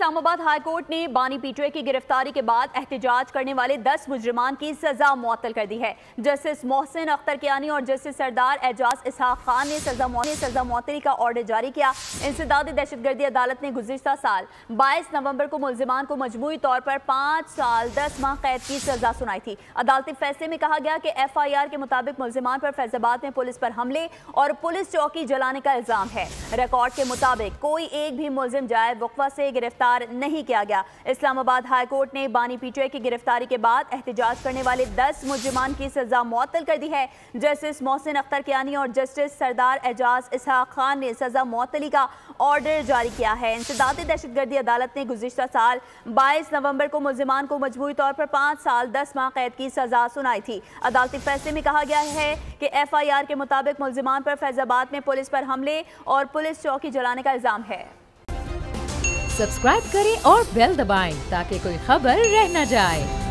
Islamabad high court ने बानी PTI की गिरफ्तारी के बाद एहतजाज करने वाले 10 मुजरिमान की सजा मुअत्तल कर दी है। जस्टिस मोहसिन अख्तर कियानी और जस्टिस सरदार एजाज इसहाक खान ने सजा मुअत्तली का ऑर्डर जारी किया। इंसदादी दहशतगर्दी अदालत ने गुज़िश्ता साल 22 नवंबर को मुलजिमान को मजमूई तौर पर 5 साल 10 माह कैद की सजा सुनाई थी। अदालती फैसले में कहा गया कि FIR के मुताबिक मुलजिमान पर फैजाबाद में पुलिस पर हमले और पुलिस चौकी जलाने का इल्जाम है। रिकॉर्ड के मुताबिक कोई एक भी मुलजिम जाए वक्फा से गिरफ्तार नहीं किया गया। इस्लामाबाद हाई कोर्ट ने बानी पीटीआई की गिरफ्तारी के बाद एहतजाज करने वाले 10 मुजरिमान की सजा मुअत्तल कर दी है। जस्टिस मोहसिन अख्तर कियानी और जस्टिस सरदार एजाज इसहाक खान ने सजा मुअत्तली का ऑर्डर जारी किया है। इंसदादी दहशतगर्दी अदालत ने गुज़िश्ता साल 22 नवंबर को मुलजिमान को मजमूई तौर पर 5 साल 10 माह कैद की सजा सुनाई थी। अदालती फैसले में कहा गया है कि FIR के मुताबिक मुलजिमान पर फैजाबाद में पुलिस पर हमले और पुलिस चौकी जलाने का इल्जाम है। सब्सक्राइब करें और बेल दबाएं ताकि कोई खबर रह न जाए।